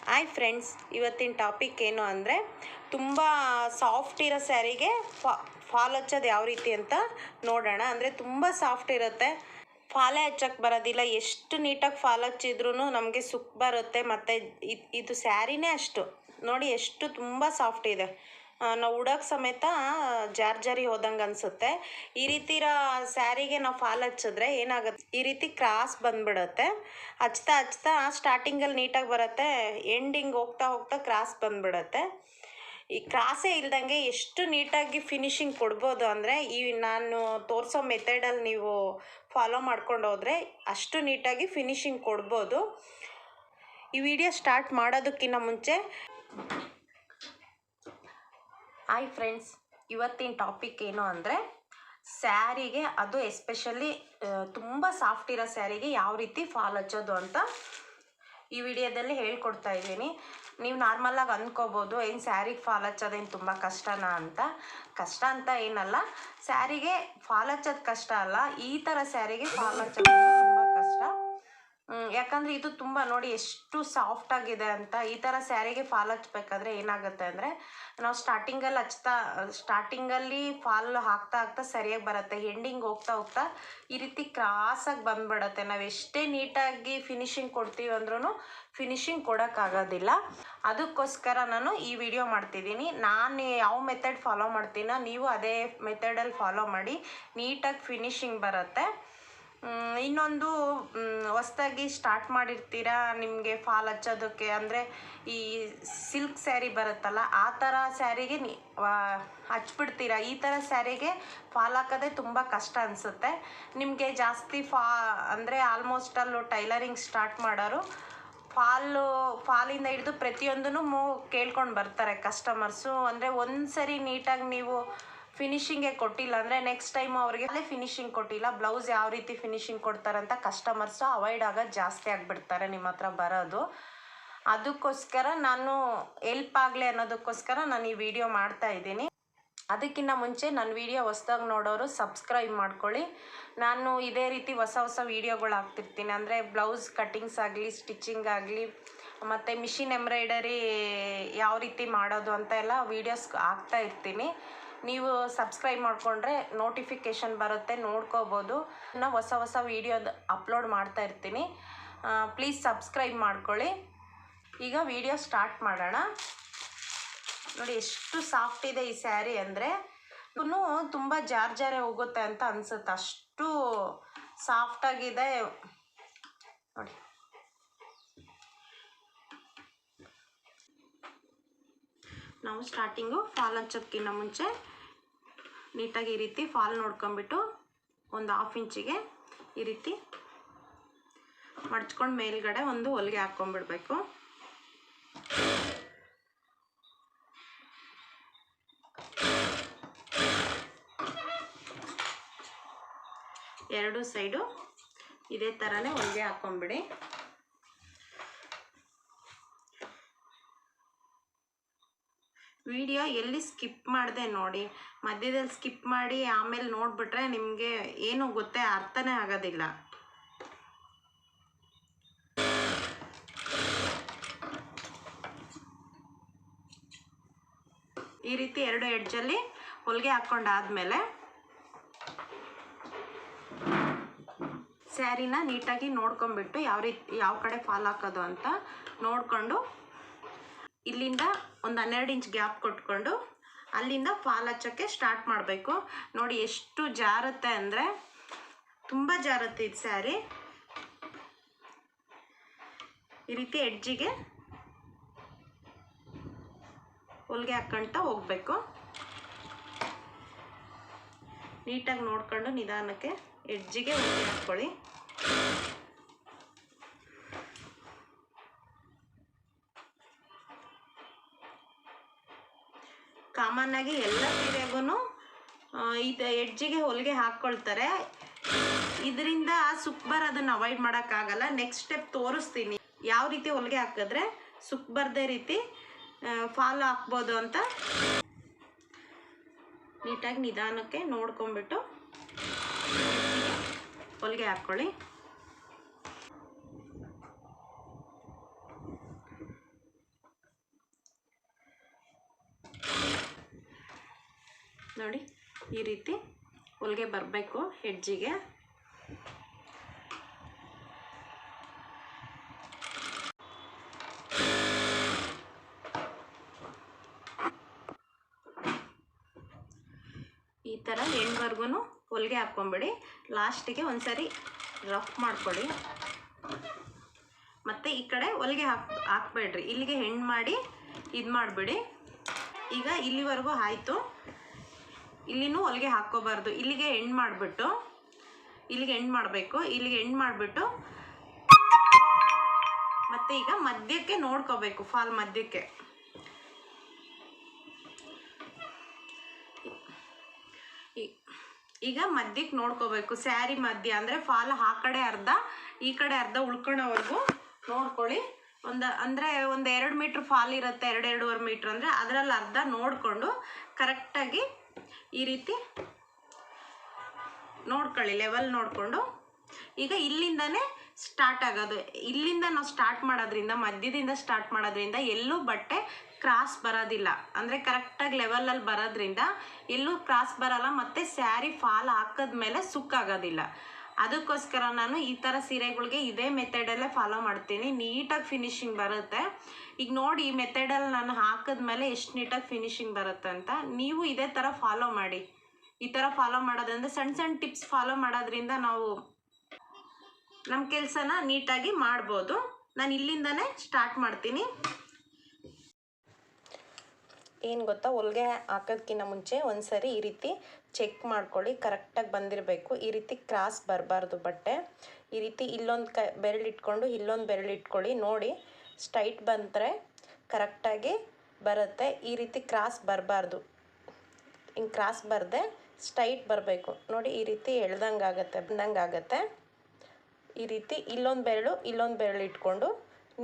Hi friends, ಇವತ್ತಿನ topic ಏನು ಅಂದರೆ ತುಂಬ ಸಾಫ್ಟ್ ಇರೋ ಸ್ಯಾರಿಗೆ ಫಾಲ್ ಹಚ್ಚೋದು ಯಾವ ರೀತಿ ಅಂತ ನೋಡೋಣ. ಅಂದರೆ ತುಂಬ ಸಾಫ್ಟ್ ಇರುತ್ತೆ, ಫಾಲೇ ಹಚ್ಚಕ್ಕೆ ಬರೋದಿಲ್ಲ. ಎಷ್ಟು ನೀಟಾಗಿ ಫಾಲ್ ಹಚ್ಚಿದ್ರೂ ನಮಗೆ ಸುಕ್ ಬರುತ್ತೆ. ಮತ್ತು ಇದು ಸ್ಯಾರಿನೇ ಅಷ್ಟು ನೋಡಿ, ಎಷ್ಟು ತುಂಬ ಸಾಫ್ಟ್ ಇದೆ. ನಾವು ಉಡೋಕ್ಕೆ ಸಮೇತ ಜಾರಿ ಹೋದಂಗೆ ಅನಿಸುತ್ತೆ. ಈ ರೀತಿ ಇರೋ ಸ್ಯಾರಿಗೆ ನಾವು ಫಾಲ್ ಹಚ್ಚಿದ್ರೆ ಏನಾಗುತ್ತೆ, ಈ ರೀತಿ ಕ್ರಾಸ್ ಬಂದ್ಬಿಡುತ್ತೆ. ಹಚ್ತಾ ಹಚ್ತಾ ಸ್ಟಾರ್ಟಿಂಗಲ್ಲಿ ನೀಟಾಗಿ ಬರುತ್ತೆ, ಎಂಡಿಂಗ್ ಹೋಗ್ತಾ ಹೋಗ್ತಾ ಕ್ರಾಸ್ ಬಂದ್ಬಿಡುತ್ತೆ. ಈ ಕ್ರಾಸೇ ಇಲ್ದಂಗೆ ಎಷ್ಟು ನೀಟಾಗಿ ಫಿನಿಶಿಂಗ್ ಕೊಡ್ಬೋದು ಅಂದರೆ, ಈ ನಾನು ತೋರಿಸೋ ಮೆಥಡಲ್ಲಿ ನೀವು ಫಾಲೋ ಮಾಡ್ಕೊಂಡು ಹೋದರೆ ಅಷ್ಟು ನೀಟಾಗಿ ಫಿನಿಶಿಂಗ್ ಕೊಡ್ಬೋದು. ಈ ವಿಡಿಯೋ ಸ್ಟಾರ್ಟ್ ಮಾಡೋದಕ್ಕಿಂತ ಮುಂಚೆ ಹಾಯ್ ಫ್ರೆಂಡ್ಸ್, ಇವತ್ತಿನ ಟಾಪಿಕ್ ಏನು ಅಂದರೆ ಸ್ಯಾರಿಗೆ, ಅದು ಎಸ್ಪೆಷಲಿ ತುಂಬ ಸಾಫ್ಟ್ ಇರೋ ಸ್ಯಾರಿಗೆ ಯಾವ ರೀತಿ ಫಾಲ್ ಹಚ್ಚೋದು ಅಂತ ಈ ವಿಡಿಯೋದಲ್ಲಿ ಹೇಳ್ಕೊಡ್ತಾ ಇದ್ದೀನಿ. ನೀವು ನಾರ್ಮಲಾಗಿ ಅಂದ್ಕೋಬೋದು, ಏನು ಸ್ಯಾರಿಗೆ ಫಾಲ್ ಹಚ್ಚೋದೇನು ತುಂಬ ಕಷ್ಟನಾ ಅಂತ. ಕಷ್ಟ ಅಂತ ಏನಲ್ಲ, ಸ್ಯಾರಿಗೆ ಫಾಲ್ ಹಚ್ಚೋದು ಕಷ್ಟ ಅಲ್ಲ, ಈ ಥರ ಸ್ಯಾರಿಗೆ ಫಾಲ್ ಹಚ್ಚೋದು ತುಂಬ ಕಷ್ಟ. ಯಾಕಂದರೆ ಇದು ತುಂಬ ನೋಡಿ ಎಷ್ಟು ಸಾಫ್ಟಾಗಿದೆ ಅಂತ. ಈ ಥರ ಸ್ಯಾರಿಗೆ ಫಾಲ್ ಹಚ್ಬೇಕಾದ್ರೆ ಏನಾಗುತ್ತೆ ಅಂದರೆ, ನಾವು ಸ್ಟಾರ್ಟಿಂಗಲ್ಲಿ ಫಾಲ್ ಹಾಕ್ತಾ ಹಾಕ್ತಾ ಸರಿಯಾಗಿ ಬರುತ್ತೆ, ಎಂಡಿಂಗ್ ಹೋಗ್ತಾ ಹೋಗ್ತಾ ಈ ರೀತಿ ಕ್ರಾಸಾಗಿ ಬಂದ್ಬಿಡುತ್ತೆ. ನಾವು ಎಷ್ಟೇ ನೀಟಾಗಿ ಫಿನಿಶಿಂಗ್ ಕೊಡ್ತೀವಿ ಅಂದ್ರೂ ಫಿನಿಶಿಂಗ್ ಕೊಡೋಕ್ಕಾಗೋದಿಲ್ಲ. ಅದಕ್ಕೋಸ್ಕರ ನಾನು ಈ ವಿಡಿಯೋ ಮಾಡ್ತಿದ್ದೀನಿ. ನಾನು ಯಾವ ಮೆಥಡ್ ಫಾಲೋ ಮಾಡ್ತೀನೋ ನೀವು ಅದೇ ಮೆಥಡಲ್ಲಿ ಫಾಲೋ ಮಾಡಿ, ನೀಟಾಗಿ ಫಿನಿಶಿಂಗ್ ಬರುತ್ತೆ. ಇನ್ನೊಂದು, ಹೊಸ್ದಾಗಿ ಸ್ಟಾರ್ಟ್ ಮಾಡಿರ್ತೀರಾ, ನಿಮಗೆ ಫಾಲ್ ಹಚ್ಚೋದಕ್ಕೆ ಅಂದರೆ ಈ ಸಿಲ್ಕ್ ಸ್ಯಾರಿ ಬರುತ್ತಲ್ಲ, ಆ ಥರ ಸ್ಯಾರಿಗೆ ಹಚ್ಬಿಡ್ತೀರಾ. ಈ ಥರ ಸ್ಯಾರಿಗೆ ಫಾಲ್ ಹಾಕೋದೇ ತುಂಬ ಕಷ್ಟ ಅನಿಸುತ್ತೆ ನಿಮಗೆ. ಜಾಸ್ತಿ ಅಂದರೆ ಆಲ್ಮೋಸ್ಟ್ ಅಲ್ಲೂ ಟೈಲರಿಂಗ್ ಸ್ಟಾರ್ಟ್ ಮಾಡೋರು ಫಾಲಿಂದ ಹಿಡಿದು ಪ್ರತಿಯೊಂದೂ ಕೇಳ್ಕೊಂಡು ಬರ್ತಾರೆ ಕಸ್ಟಮರ್ಸು. ಅಂದರೆ ಒಂದು ಸರಿ ನೀಟಾಗಿ ನೀವು ಫಿನಿಶಿಂಗೇ ಕೊಟ್ಟಿಲ್ಲ ಅಂದರೆ ನೆಕ್ಸ್ಟ್ ಟೈಮು ಅವ್ರಿಗೆ ಅಲ್ಲೇ ಫಿನಿಶಿಂಗ್ ಕೊಟ್ಟಿಲ್ಲ, ಬ್ಲೌಸ್ ಯಾವ ರೀತಿ ಫಿನಿಶಿಂಗ್ ಕೊಡ್ತಾರಂತ ಕಸ್ಟಮರ್ಸು ಅವಾಯ್ಡ್ ಆಗೋದು ಜಾಸ್ತಿ ಆಗಿಬಿಡ್ತಾರೆ ನಿಮ್ಮ ಹತ್ರ ಬರೋದು. ಅದಕ್ಕೋಸ್ಕರ ನಾನು ಹೆಲ್ಪ್ ಆಗಲಿ ಅನ್ನೋದಕ್ಕೋಸ್ಕರ ನಾನು ಈ ವಿಡಿಯೋ ಮಾಡ್ತಾ ಇದ್ದೀನಿ. ಅದಕ್ಕಿಂತ ಮುಂಚೆ ನನ್ನ ವಿಡಿಯೋ ಹೊಸ್ದಾಗಿ ನೋಡೋರು ಸಬ್ಸ್ಕ್ರೈಬ್ ಮಾಡ್ಕೊಳ್ಳಿ. ನಾನು ಇದೇ ರೀತಿ ಹೊಸ ಹೊಸ ವೀಡಿಯೋಗಳು ಹಾಕ್ತಿರ್ತೀನಿ. ಅಂದರೆ ಬ್ಲೌಸ್ ಕಟ್ಟಿಂಗ್ಸ್ ಆಗಲಿ, ಸ್ಟಿಚಿಂಗ್ ಆಗಲಿ, ಮತ್ತು ಮಿಷಿನ್ ಎಂಬ್ರಾಯ್ಡರಿ ಯಾವ ರೀತಿ ಮಾಡೋದು ಅಂತ ಎಲ್ಲ ವೀಡಿಯೋಸ್ ಹಾಕ್ತಾ ಇರ್ತೀನಿ. ನೀವು ಸಬ್ಸ್ಕ್ರೈಬ್ ಮಾಡಿಕೊಂಡ್ರೆ ನೋಟಿಫಿಕೇಷನ್ ಬರುತ್ತೆ, ನೋಡ್ಕೋಬೋದು. ನಾನು ಹೊಸ ಹೊಸ ವೀಡಿಯೋ ಅಪ್ಲೋಡ್ ಮಾಡ್ತಾ ಇರ್ತೀನಿ. ಪ್ಲೀಸ್ ಸಬ್ಸ್ಕ್ರೈಬ್ ಮಾಡ್ಕೊಳ್ಳಿ. ಈಗ ವಿಡಿಯೋ ಸ್ಟಾರ್ಟ್ ಮಾಡೋಣ. ನೋಡಿ ಎಷ್ಟು ಸಾಫ್ಟ್ ಇದೆ ಈ ಸ್ಯಾರಿ ಅಂದರೆ, ಇನ್ನೂ ತುಂಬ ಜಾರೇ ಹೋಗುತ್ತೆ ಅಂತ ಅನಿಸುತ್ತೆ, ಅಷ್ಟು ಸಾಫ್ಟಾಗಿದೆ ನೋಡಿ. ನಾವು ಸ್ಟಾರ್ಟಿಂಗು ಫಾಲ್ ಹಚ್ಚೋದಕ್ಕಿಂತ ಮುಂಚೆ ನೀಟಾಗಿ ಈ ರೀತಿ ಫಾಲ್ ನೋಡ್ಕೊಂಬಿಟ್ಟು ಒಂದು 1/2 ಇಂಚಿಗೆ ಈ ರೀತಿ ಮಡ್ಚ್ಕೊಂಡು ಮೇಲ್ಗಡೆ ಒಂದು ಹೊಲಿಗೆ ಹಾಕ್ಕೊಂಬಿಡ್ಬೇಕು. ಎರಡು ಸೈಡು ಇದೇ ಥರನೇ ಹೊಲಿಗೆ ಹಾಕ್ಕೊಂಬಿಡಿ. ವಿಡಿಯೋ ಎಲ್ಲಿ ಸ್ಕಿಪ್ ಮಾಡಿದೆ ನೋಡಿ, ಮಧ್ಯದಲ್ಲಿ ಸ್ಕಿಪ್ ಮಾಡಿ ಆಮೇಲೆ ನೋಡಿಬಿಟ್ರೆ ನಿಮಗೆ ಏನು ಗೊತ್ತೇ ಅರ್ಥನೇ ಆಗೋದಿಲ್ಲ. ಈ ರೀತಿ ಎರಡು ಎಡ್ಜಲ್ಲಿ ಹೊಲಿಗೆ ಹಾಕ್ಕೊಂಡಾದ್ಮೇಲೆ ಸ್ಯಾರಿನ ನೀಟಾಗಿ ನೋಡ್ಕೊಂಬಿಟ್ಟು ಯಾವ ಕಡೆ ಫಾಲ್ ಹಾಕೋದು ಅಂತ ನೋಡಿಕೊಂಡು ಇಲ್ಲಿಂದ ಒಂದು 12 ಇಂಚ್ ಗ್ಯಾಪ್ ಕೊಟ್ಕೊಂಡು ಅಲ್ಲಿಂದ ಫಾಲ್ ಹಚ್ಚೋಕ್ಕೆ ಸ್ಟಾರ್ಟ್ ಮಾಡಬೇಕು. ನೋಡಿ ಎಷ್ಟು ಜಾರುತ್ತೆ ಅಂದರೆ ತುಂಬ ಜಾರುತ್ತೆ ಇದು ಸ್ಯಾರಿ. ಈ ರೀತಿ ಎಡ್ಜಿಗೆ ಹೊಲಿಗೆ ಹಾಕ್ಕೊಳ್ತಾ ಹೋಗಬೇಕು. ನೀಟಾಗಿ ನೋಡ್ಕೊಂಡು ನಿಧಾನಕ್ಕೆ ಎಡ್ಜಿಗೆ ಹೊಲಿಗೆ ಹಾಕ್ಕೊಳ್ಳಿ. ಕಾಮನ್ನಾಗಿ ಎಲ್ಲ ಸೀರೆಗೂ ಇದು ಎಡ್ಜಿಗೆ ಹೊಲಿಗೆ ಹಾಕ್ಕೊಳ್ತಾರೆ. ಇದರಿಂದ ಸುಕ್ ಬರೋದನ್ನು ಅವಾಯ್ಡ್ ಮಾಡೋಕ್ಕಾಗಲ್ಲ. ನೆಕ್ಸ್ಟ್ ಸ್ಟೆಪ್ ತೋರಿಸ್ತೀನಿ, ಯಾವ ರೀತಿ ಹೊಲಿಗೆ ಹಾಕಿದ್ರೆ ಸುಕ್ ಬರದೇ ರೀತಿ ಫಾಲ್ ಹಾಕ್ಬೋದು ಅಂತ. ನೀಟಾಗಿ ನಿಧಾನಕ್ಕೆ ನೋಡ್ಕೊಂಬಿಟ್ಟು ಹೊಲಿಗೆ ಹಾಕ್ಕೊಳ್ಳಿ. ನೋಡಿ ಈ ರೀತಿ ಹೊಲಿಗೆ ಬರಬೇಕು ಎಡ್ಜಿಗೆ. ಈ ಥರ ಎಂಡ್ವರೆಗೂ ಹೊಲಿಗೆ ಹಾಕ್ಕೊಂಬಿಡಿ. ಲಾಸ್ಟಿಗೆ ಒಂದ್ಸರಿ ರಫ್ ಮಾಡ್ಕೊಳ್ಳಿ. ಮತ್ತು ಈ ಕಡೆ ಹೊಲಿಗೆ ಹಾಕ್ಬೇಡ್ರಿ, ಇಲ್ಲಿಗೆ ಹೆಣ್ಣು ಮಾಡಿ ಇದು ಮಾಡಿಬಿಡಿ. ಈಗ ಇಲ್ಲಿವರೆಗೂ ಆಯಿತು, ಇಲ್ಲಿನೂ ಹೊಲಿಗೆ ಹಾಕ್ಕೋಬಾರ್ದು. ಇಲ್ಲಿಗೆ ಎಂಡ್ ಮಾಡಿಬಿಟ್ಟು ಇಲ್ಲಿಗೆ ಎಂಡ್ ಮಾಡಬೇಕು. ಇಲ್ಲಿಗೆ ಎಂಡ್ ಮಾಡಿಬಿಟ್ಟು ಮತ್ತು ಈಗ ಮಧ್ಯಕ್ಕೆ ನೋಡ್ಕೋಬೇಕು, ಫಾಲ್ ಮಧ್ಯಕ್ಕೆ. ಈಗ ಮಧ್ಯಕ್ಕೆ ನೋಡ್ಕೋಬೇಕು, ಸ್ಯಾರಿ ಮಧ್ಯ ಅಂದರೆ ಫಾಲ್ ಆ ಕಡೆ ಅರ್ಧ ಈ ಕಡೆ ಅರ್ಧ ಉಳ್ಕೊಳ್ಳೋವರೆಗೂ ನೋಡ್ಕೊಳ್ಳಿ. ಅಂದರೆ ಒಂದು 2 ಮೀಟ್ರ್ ಫಾಲ್ ಇರುತ್ತೆ, 2-2.5 ಮೀಟ್ರ್ ಅಂದರೆ ಅದರಲ್ಲಿ ಅರ್ಧ ನೋಡಿಕೊಂಡು ಕರೆಕ್ಟಾಗಿ ಈ ರೀತಿ ನೋಡ್ಕೊಳ್ಳಿ, ಲೆವೆಲ್ ನೋಡಿಕೊಂಡು. ಈಗ ಇಲ್ಲಿಂದನೇ ಸ್ಟಾರ್ಟ್ ಆಗೋದು. ಇಲ್ಲಿಂದ ನಾವು ಸ್ಟಾರ್ಟ್ ಮಾಡೋದ್ರಿಂದ, ಮಧ್ಯದಿಂದ ಸ್ಟಾರ್ಟ್ ಮಾಡೋದ್ರಿಂದ ಎಲ್ಲೂ ಬಟ್ಟೆ ಕ್ರಾಸ್ ಬರೋದಿಲ್ಲ. ಅಂದರೆ ಕರೆಕ್ಟಾಗಿ ಲೆವೆಲಲ್ಲಿ ಬರೋದ್ರಿಂದ ಎಲ್ಲೂ ಕ್ರಾಸ್ ಬರೋಲ್ಲ, ಮತ್ತು ಸ್ಯಾರಿ ಫಾಲ್ ಹಾಕಿದ್ಮೇಲೆ ಸುಕ್ಕಾಗೋದಿಲ್ಲ. ಅದಕ್ಕೋಸ್ಕರ ನಾನು ಈ ಥರ ಸೀರೆಗಳಿಗೆ ಇದೇ ಮೆಥಡಲ್ಲೇ ಫಾಲೋ ಮಾಡ್ತೀನಿ, ನೀಟಾಗಿ ಫಿನಿಶಿಂಗ್ ಬರುತ್ತೆ. ಈಗ ನೋಡಿ, ಈ ಮೆಥಡಲ್ಲಿ ನಾನು ಹಾಕಿದ್ಮೇಲೆ ಎಷ್ಟು ನೀಟಾಗಿ ಫಿನಿಶಿಂಗ್ ಬರುತ್ತೆ ಅಂತ. ನೀವು ಇದೇ ಥರ ಫಾಲೋ ಮಾಡಿ. ಈ ಥರ ಫಾಲೋ ಮಾಡೋದ್ರಿಂದ, ಸಣ್ಣ ಸಣ್ಣ ಟಿಪ್ಸ್ ಫಾಲೋ ಮಾಡೋದ್ರಿಂದ ನಾವು ನಮ್ಮ ಕೆಲಸನ ನೀಟಾಗಿ ಮಾಡ್ಬೋದು. ನಾನು ಇಲ್ಲಿಂದನೇ ಸ್ಟಾರ್ಟ್ ಮಾಡ್ತೀನಿ. ಏನು ಗೊತ್ತಾ, ಹೊಲಿಗೆ ಹಾಕೋದಕ್ಕಿಂತ ಮುಂಚೆ ಒಂದು ಸರಿ ಈ ರೀತಿ ಚೆಕ್ ಮಾಡ್ಕೊಳ್ಳಿ, ಕರೆಕ್ಟಾಗಿ ಬಂದಿರಬೇಕು. ಈ ರೀತಿ ಕ್ರಾಸ್ ಬರಬಾರ್ದು ಬಟ್ಟೆ. ಈ ರೀತಿ ಇಲ್ಲೊಂದು ಬೆರಳಿಟ್ಕೊಂಡು ಇಲ್ಲೊಂದು ಬೆರಳಿಟ್ಕೊಳ್ಳಿ. ನೋಡಿ, ಸ್ಟ್ರೈಟ್ ಬಂದರೆ ಕರೆಕ್ಟಾಗಿ ಬರುತ್ತೆ. ಈ ರೀತಿ ಕ್ರಾಸ್ ಬರಬಾರ್ದು. ಹಿಂಗೆ ಕ್ರಾಸ್ ಬರದೆ ಸ್ಟ್ರೈಟ್ ಬರಬೇಕು. ನೋಡಿ, ಈ ರೀತಿ ಎಳ್ದಂಗೆ ಆಗುತ್ತೆ, ಬಂದಂಗೆ ಆಗುತ್ತೆ. ಈ ರೀತಿ ಇಲ್ಲೊಂದು ಬೆರಳು ಇಟ್ಕೊಂಡು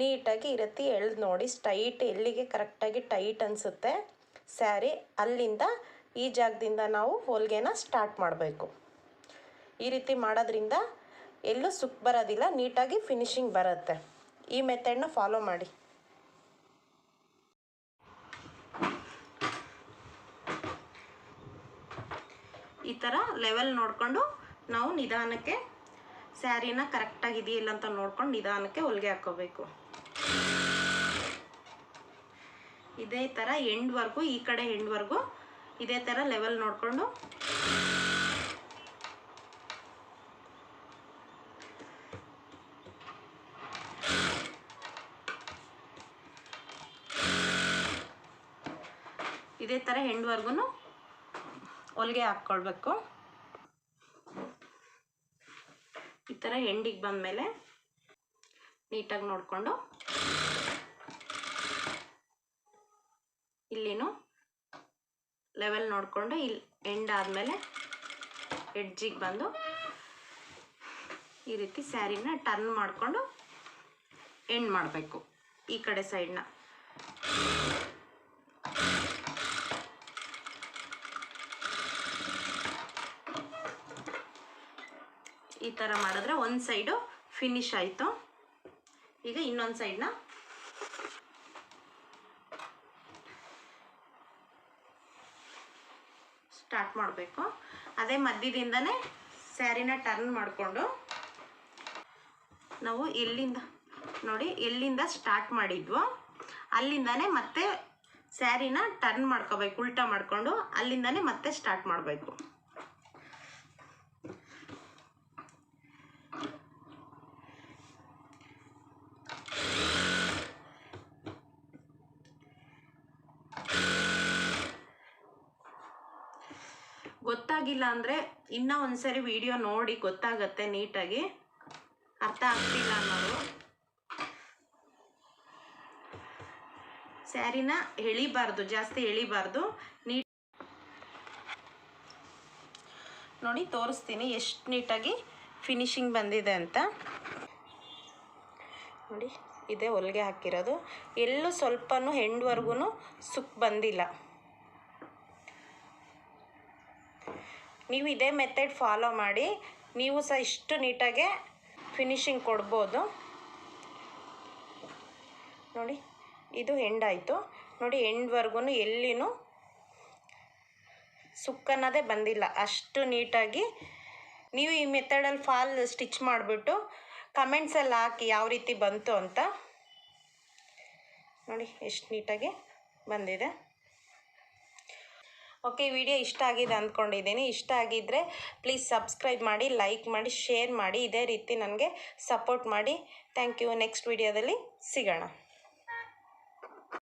ನೀಟಾಗಿ ಈ ರೀತಿ ಎಳ್ದು ನೋಡಿ, ಸ್ಟ್ರೈಟ್ ಎಲ್ಲಿಗೆ ಕರೆಕ್ಟಾಗಿ ಟೈಟ್ ಅನಿಸುತ್ತೆ ಸ್ಯಾರಿ, ಅಲ್ಲಿಂದ ಈ ಜಾಗದಿಂದ ನಾವು ಹೊಲಿಗೆನ ಸ್ಟಾರ್ಟ್ ಮಾಡಬೇಕು. ಈ ರೀತಿ ಮಾಡೋದ್ರಿಂದ ಎಲ್ಲೂ ಸುಕ್ ಬರೋದಿಲ್ಲ, ನೀಟಾಗಿ ಫಿನಿಶಿಂಗ್ ಬರುತ್ತೆ. ಈ ಮೆಥಡ್ನ ಫಾಲೋ ಮಾಡಿ. ಈ ಥರ ಲೆವೆಲ್ ನೋಡಿಕೊಂಡು ನಾವು ನಿಧಾನಕ್ಕೆ ಸ್ಯಾರಿನ ಕರೆಕ್ಟಾಗಿದೆಯಿಲ್ಲ ಅಂತ ನೋಡ್ಕೊಂಡು ನಿಧಾನಕ್ಕೆ ಹೊಲಿಗೆ ಹಾಕ್ಕೋಬೇಕು. ಇದೇ ಥರ ಎಂಡ್ವರೆಗೂ, ಈ ಕಡೆ ಎಂಡ್ವರೆಗೂ ಇದೇ ಥರ ಲೆವೆಲ್ ನೋಡಿಕೊಂಡು ಇದೇ ಥರ ಎಂಡ್ವರೆಗೂ ಹೊಲಿಗೆ ಹಾಕ್ಕೊಳ್ಬೇಕು. ಈ ಥರ ಎಂಡಿಗೆ ಬಂದಮೇಲೆ ನೀಟಾಗಿ ನೋಡಿಕೊಂಡು ಇಲ್ಲಿನೂ ಲೆವೆಲ್ ನೋಡಿಕೊಂಡು ಇಲ್ಲಿ ಎಂಡ್ ಆದಮೇಲೆ ಎಡ್ಜಿಗೆ ಬಂದು ಈ ರೀತಿ ಸ್ಯಾರಿನ ಟರ್ನ್ ಮಾಡಿಕೊಂಡು ಎಂಡ್ ಮಾಡಬೇಕು ಈ ಕಡೆ ಸೈಡ್ನ. ಈ ಥರ ಮಾಡಿದ್ರೆ ಒಂದು ಸೈಡು ಫಿನಿಶ್ ಆಯಿತು. ಈಗ ಇನ್ನೊಂದು ಸೈಡ್ನ ಸ್ಟಾರ್ಟ್ ಮಾಡಬೇಕು. ಅದೇ ಮಧ್ಯದಿಂದನೇ ಸ್ಯಾರಿನ ಟರ್ನ್ ಮಾಡಿಕೊಂಡು ನಾವು ಎಲ್ಲಿಂದ ಸ್ಟಾರ್ಟ್ ಮಾಡಿದ್ವೋ ಅಲ್ಲಿಂದನೇ ಮತ್ತೆ ಸ್ಯಾರಿನ ಟರ್ನ್ ಮಾಡ್ಕೋಬೇಕು, ಉಲ್ಟಾ ಮಾಡಿಕೊಂಡು ಅಲ್ಲಿಂದನೇ ಮತ್ತೆ ಸ್ಟಾರ್ಟ್ ಮಾಡಬೇಕು. ಗೊತ್ತಾಗಿಲ್ಲ ಅಂದರೆ ಇನ್ನೂ ಒಂದ್ಸರಿ ವಿಡಿಯೋ ನೋಡಿ ಗೊತ್ತಾಗತ್ತೆ, ನೀಟಾಗಿ ಅರ್ಥ ಆಗ್ತಿಲ್ಲ ಅನ್ನೋರು. ಸ್ಯಾರಿನ ಎಳಿಬಾರ್ದು, ಜಾಸ್ತಿ ಎಳಿಬಾರ್ದು. ನೋಡಿ ತೋರಿಸ್ತೀನಿ ಎಷ್ಟು ನೀಟಾಗಿ ಫಿನಿಶಿಂಗ್ ಬಂದಿದೆ ಅಂತ. ನೋಡಿ, ಇದೇ ಹೊಲಿಗೆ ಹಾಕಿರೋದು. ಎಲ್ಲೂ ಸ್ವಲ್ಪನೂ ಎಂಡ್ವರೆಗೂ ಸುಕ್ ಬಂದಿಲ್ಲ. ನೀವು ಇದೇ ಮೆಥಡ್ ಫಾಲೋ ಮಾಡಿ, ನೀವು ಸಹ ಇಷ್ಟು ನೀಟಾಗೆ ಫಿನಿಶಿಂಗ್ ಕೊಡ್ಬೋದು. ನೋಡಿ, ಇದು ಎಂಡ್ ಆಯಿತು. ನೋಡಿ, ಎಂಡ್ವರೆಗೂ ಎಲ್ಲಿನೂ ಸುಕ್ ಅನ್ನೋದೇ ಬಂದಿಲ್ಲ, ಅಷ್ಟು ನೀಟಾಗಿ. ನೀವು ಈ ಮೆಥಡಲ್ಲಿ ಫಾಲ್ ಸ್ಟಿಚ್ ಮಾಡಿಬಿಟ್ಟು ಕಮೆಂಟ್ಸಲ್ಲಿ ಹಾಕಿ ಯಾವ ರೀತಿ ಬಂತು ಅಂತ. ನೋಡಿ ಎಷ್ಟು ನೀಟಾಗಿ ಬಂದಿದೆ. ಓಕೆ, ಈ ವಿಡಿಯೋ ಇಷ್ಟ ಆಗಿದೆ ಅಂದ್ಕೊಂಡಿದ್ದೀನಿ. ಇಷ್ಟ ಆಗಿದ್ದರೆ ಪ್ಲೀಸ್ ಸಬ್ಸ್ಕ್ರೈಬ್ ಮಾಡಿ, ಲೈಕ್ ಮಾಡಿ, ಶೇರ್ ಮಾಡಿ. ಇದೇ ರೀತಿ ನನಗೆ ಸಪೋರ್ಟ್ ಮಾಡಿ. Thank you. ನೆಕ್ಸ್ಟ್ ವಿಡಿಯೋದಲ್ಲಿ ಸಿಗೋಣ.